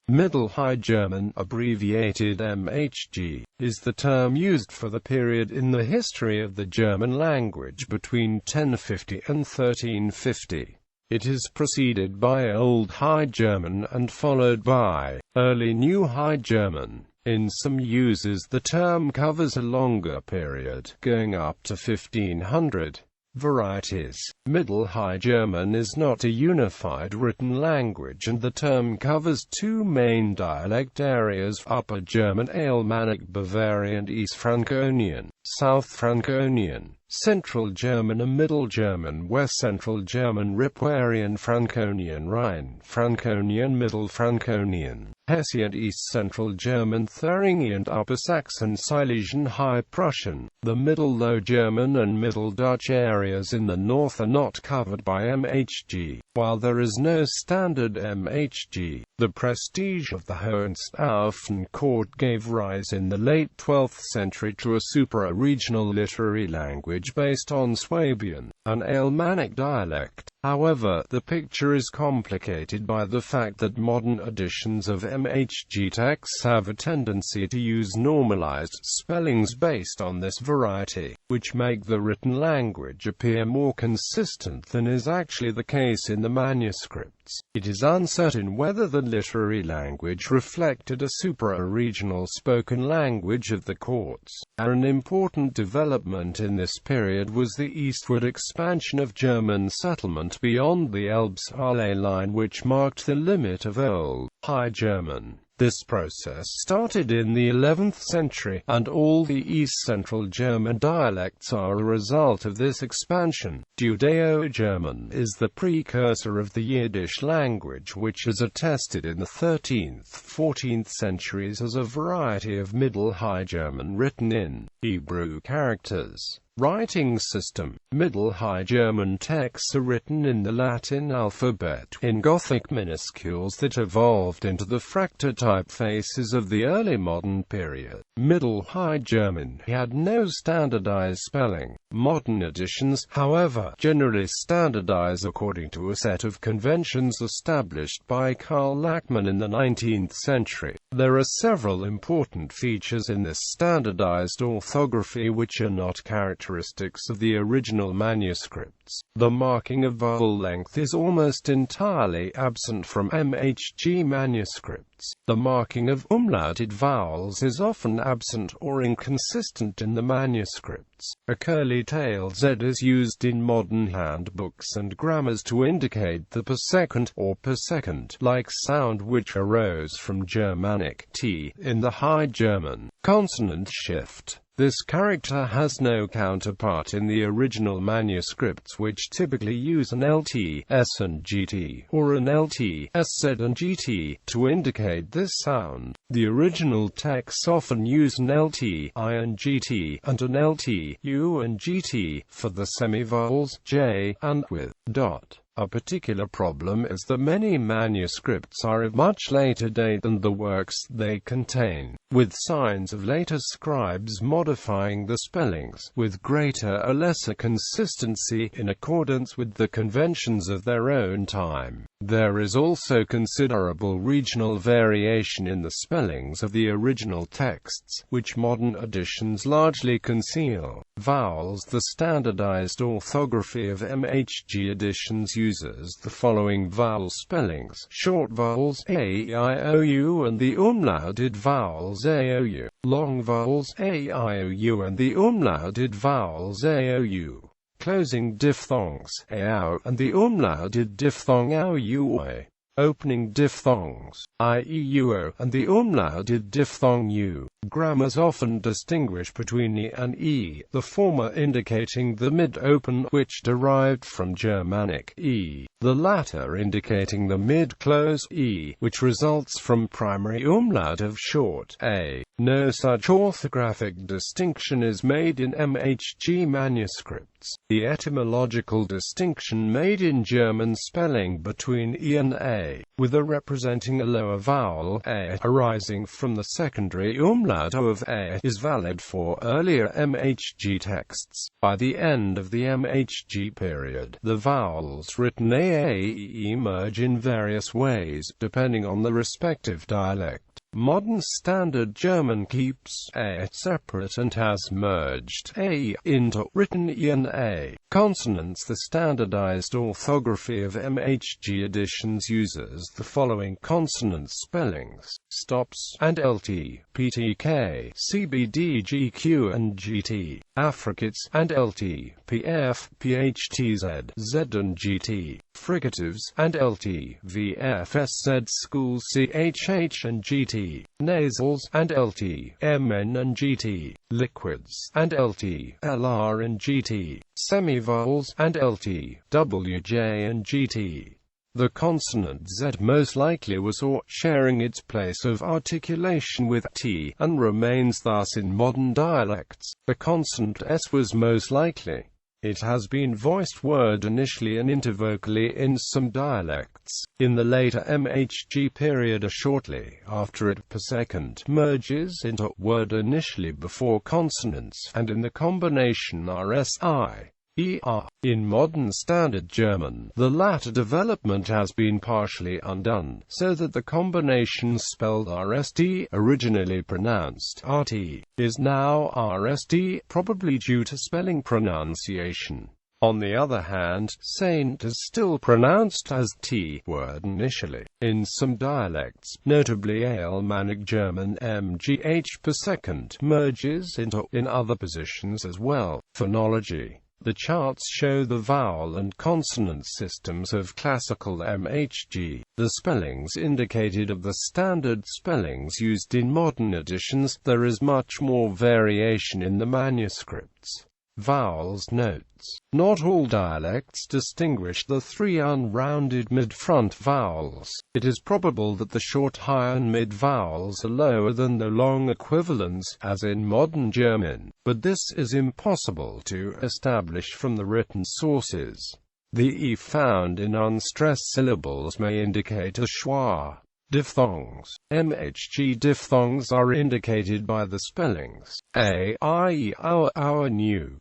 Middle High German, abbreviated MHG, is the term used for the period in the history of the German language between 1050 and 1350. It is preceded by Old High German and followed by Early New High German. In some uses the term covers a longer period, going up to 1500. Varieties. Middle High German is not a unified written language, and the term covers two main dialect areas: Upper German Alemannic Bavarian, East Franconian, South Franconian, Central German and Middle German, West Central German, Ripuarian, Franconian, Rhine Franconian, Middle Franconian, Hessian, East Central German, Thuringian, Upper Saxon, Silesian, High Prussian. The Middle Low German and Middle Dutch areas in the north are not covered by MHG. While there is no standard MHG, the prestige of the Hohenstaufen court gave rise in the late 12th century to a supra-regional literary language based on Swabian, an Alemannic dialect. However, the picture is complicated by the fact that modern editions of MHG texts have a tendency to use normalized spellings based on this variety, which make the written language appear more consistent than is actually the case in the manuscripts. It is uncertain whether the literary language reflected a supra-regional spoken language of the courts. An important development in this period was the eastward expansion of German settlement beyond the Elbe-Saale line, which marked the limit of Old High German. This process started in the 11th century, and all the East Central German dialects are a result of this expansion. Judeo-German is the precursor of the Yiddish language, which is attested in the 13th–14th centuries as a variety of Middle High German written in Hebrew characters. Writing system. Middle High German texts are written in the Latin alphabet, in Gothic minuscules that evolved into the fractal typefaces of the early modern period. Middle High German had no standardized spelling. Modern editions, however, generally standardize according to a set of conventions established by Karl Lachmann in the 19th century. There are several important features in this standardized orthography which are not characteristics of the original manuscripts. The marking of vowel length is almost entirely absent from MHG manuscripts. The marking of umlauted vowels is often absent or inconsistent in the manuscripts. A curly tail Z is used in modern handbooks and grammars to indicate the per second or per second-like sound which arose from Germanic t in the High German consonant shift. This character has no counterpart in the original manuscripts, which typically use an LT, S and GT, or an LT, S, Z and GT, to indicate this sound. The original texts often use an LT, I and GT, and an LT, U and GT, for the semivowels, J, and with dot. A particular problem is that many manuscripts are of much later date than the works they contain, with signs of later scribes modifying the spellings, with greater or lesser consistency, in accordance with the conventions of their own time. There is also considerable regional variation in the spellings of the original texts, which modern editions largely conceal. Vowels. The standardized orthography of MHG editions uses the following vowel spellings: short vowels a, I, o, u and the umlauted vowels a, o, u, long vowels a, I, o, u and the umlauted vowels a, o, u, closing diphthongs a, ow, and the umlauted diphthong ow, u, I, opening diphthongs I, e, u, o, and the umlauted diphthong u. Grammars often distinguish between e and e, the former indicating the mid-open, which derived from Germanic e, the latter indicating the mid-close e, which results from primary umlaut of short a. No such orthographic distinction is made in MHG manuscripts. The etymological distinction made in German spelling between E and A, with A representing a lower vowel, A, arising from the secondary umlaut O of A, is valid for earlier MHG texts. By the end of the MHG period, the vowels written A merge in various ways, depending on the respective dialect. Modern Standard German keeps A separate and has merged A into written E and A. Consonants. The standardized orthography of MHG editions uses the following consonant spellings: stops and LT, PTK, CBD, GQ and GT, affricates and LT, PF, PHTZ, Z and GT, fricatives and LT, VFSZ, school CHH and GT, nasals and LT, MN and GT, liquids and LT, LR and GT, semivowels and LT, WJ and GT. The consonant Z most likely was or, sharing its place of articulation with T, and remains thus in modern dialects. The consonant S was most likely. It has been voiced word initially and intervocally in some dialects. In the later MHG period, or shortly after it, per second merges into word initially before consonants, and in the combination RSI. ER. In modern Standard German, the latter development has been partially undone, so that the combination spelled RST, originally pronounced RT, is now RST, probably due to spelling pronunciation. On the other hand, saint is still pronounced as T, word initially. In some dialects, notably Alemannic German, MGH per second merges into in other positions as well. Phonology. The charts show the vowel and consonant systems of classical MHG. The spellings indicated of the standard spellings used in modern editions. There is much more variation in the manuscripts. Vowels Notes. Not all dialects distinguish the three unrounded mid-front vowels. It is probable that the short high and mid vowels are lower than the long equivalents, as in modern German, but this is impossible to establish from the written sources. The E found in unstressed syllables may indicate a schwa. Diphthongs. MHG diphthongs are indicated by the spellings A, I, E, our, and U,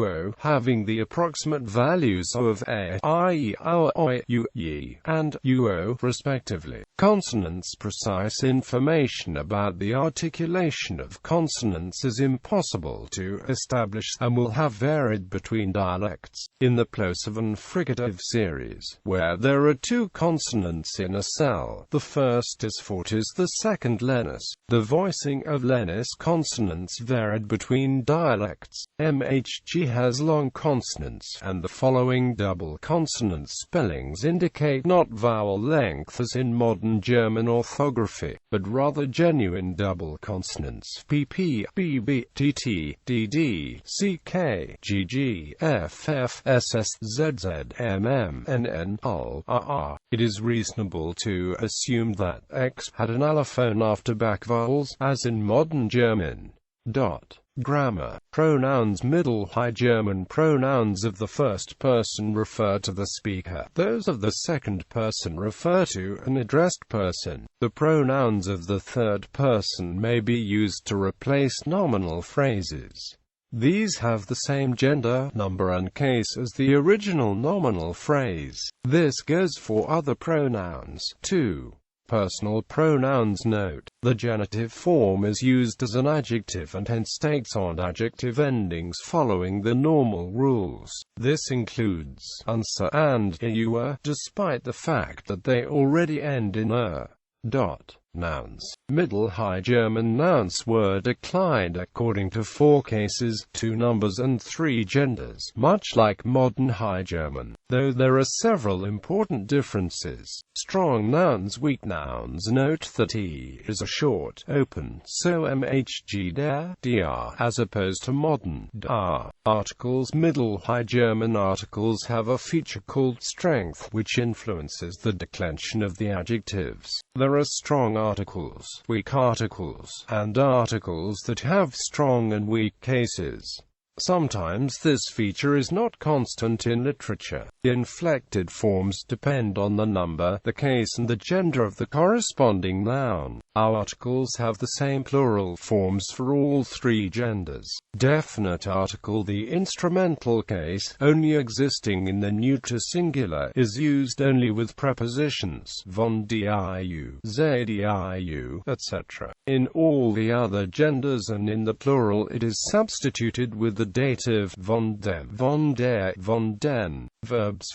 O, having the approximate values of A, I, E, our, I, U, ye, and UO, respectively. Consonants. Precise information about the articulation of consonants is impossible to establish, and will have varied between dialects. In the plosive and fricative series, where there are two consonants in a cell, the first is fortis, the second lenis. The voicing of lenis consonants varied between dialects. MHG has long consonants, and the following double consonant spellings indicate not vowel length as in modern German orthography, but rather genuine double consonants: PP, BB, TT, DD, CK, GG, FF, SS, ZZ, MM, NN, UL, RR. It is reasonable to assume that X had an allophone after back vowels, as in modern German. Grammar. Pronouns. Middle High German pronouns of the first person refer to the speaker. Those of the second person refer to an addressed person. The pronouns of the third person may be used to replace nominal phrases. These have the same gender, number and case as the original nominal phrase. This goes for other pronouns, too. Personal pronouns. Note: the genitive form is used as an adjective and hence takes on adjective endings following the normal rules. This includes unser and iua, despite the fact that they already end in er. Nouns. Middle High German nouns were declined according to 4 cases, 2 numbers and 3 genders, much like modern High German, though there are several important differences. Strong nouns. Weak nouns. Note that E is a short, open, so MHG der, dr, as opposed to modern dar. Articles. Middle High German articles have a feature called strength, which influences the declension of the adjectives. There are strong articles, weak articles, and articles that have strong and weak cases. Sometimes this feature is not constant in literature. The inflected forms depend on the number, the case and the gender of the corresponding noun. Articles have the same plural forms for all three genders. Definite article, the instrumental case, only existing in the neuter singular, is used only with prepositions von diu, ze diu, etc. In all the other genders and in the plural it is substituted with the dative von dem, von der, von den. Verbs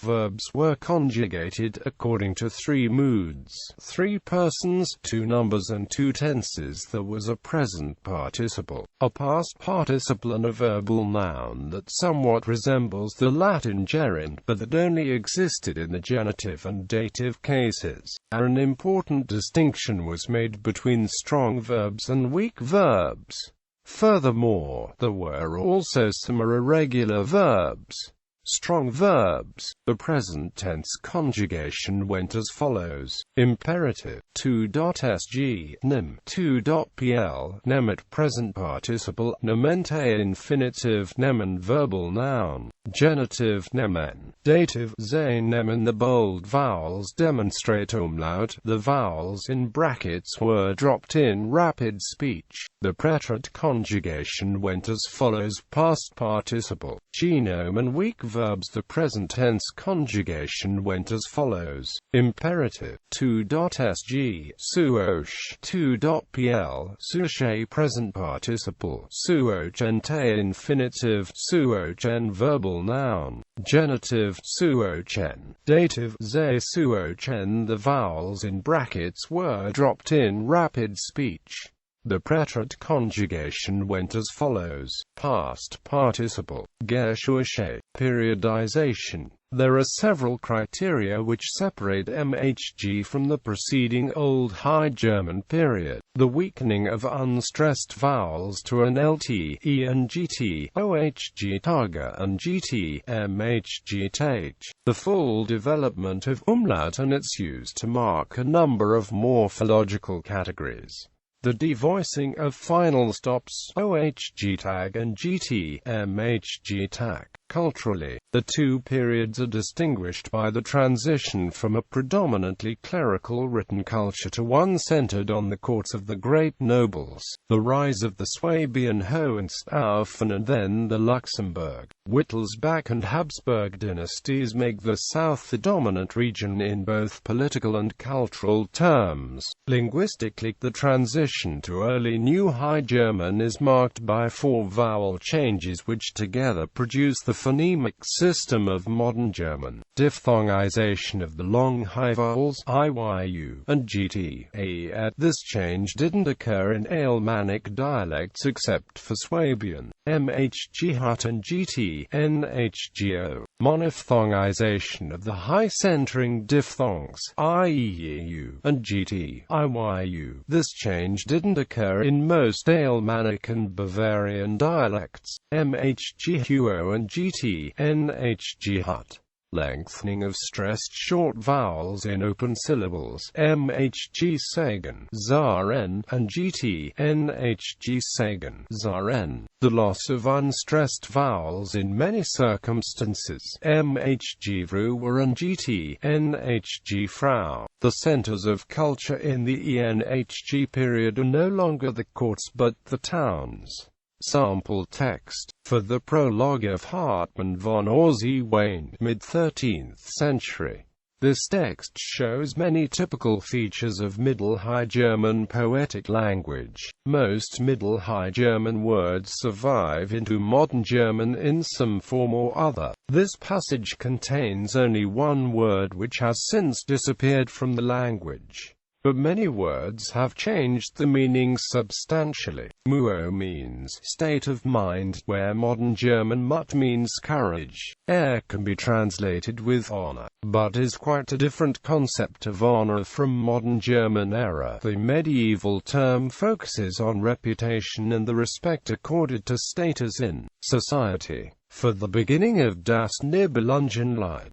were conjugated according to three moods, 3 persons, 2 numbers and 2 tenses. There was a present participle, a past participle and a verbal noun that somewhat resembles the Latin gerund, but that only existed in the genitive and dative cases. An important distinction was made between strong verbs and weak verbs. Furthermore, there were also some irregular verbs. Strong verbs. The present tense conjugation went as follows: imperative, 2.sg, nim, 2.pl, nemet present participle, nemente infinitive, nemen verbal noun, genitive, nemen, dative, ze nemen. The bold vowels demonstrate umlaut. The vowels in brackets were dropped in rapid speech. The preterite conjugation went as follows: past participle, genome and weak verbs. The present tense conjugation went as follows: imperative, 2.sg, suosh, 2.pl, suoshe present participle, suogente infinitive, suogen verbal noun, genitive, suochen, dative, ze suochen. The vowels in brackets were dropped in rapid speech. The preterite conjugation went as follows: past participle, geshuashe. Periodization. There are several criteria which separate MHG from the preceding Old High German period. The weakening of unstressed vowels to an LT, E and GT, OHG Tage and GT, MHG Tage. The full development of umlaut and its use to mark a number of morphological categories. The devoicing of final stops, OHG tag and GT, MHG tag. Culturally, the two periods are distinguished by the transition from a predominantly clerical written culture to one centered on the courts of the great nobles, the rise of the Swabian Hohenstaufen and then the Luxembourg, Wittelsbach and Habsburg dynasties make the South the dominant region in both political and cultural terms. Linguistically, the transition to early New High German is marked by 4 vowel changes which together produce the phonemic system of modern German. Diphthongization of the long high vowels IYU and GT. This change didn't occur in Alemannic dialects except for Swabian, MHG hut and GT, NHGO. Monophthongization of the high-centering diphthongs IEU and GT, IYU. This change didn't occur in most Alemannic and Bavarian dialects, MHG huo and GT, NHG hut. Lengthening of stressed short vowels in open syllables, MHG Sagan, Zaren, and GT, NHG Sagan, Zaren. The loss of unstressed vowels in many circumstances, MHG Vruwer and GT, NHG Frau. The centers of culture in the ENHG period are no longer the courts but the towns. Sample text. For the prologue of Hartmann von Orsi-Wain, mid-13th century. This text shows many typical features of Middle High German poetic language. Most Middle High German words survive into modern German in some form or other. This passage contains only one word which has since disappeared from the language. But many words have changed the meaning substantially. Muo means state of mind, where modern German Mut means courage. Can be translated with honor, but is quite a different concept of honor from modern German era. The medieval term focuses on reputation and the respect accorded to status in society. For the beginning of Das Nibelungenlied,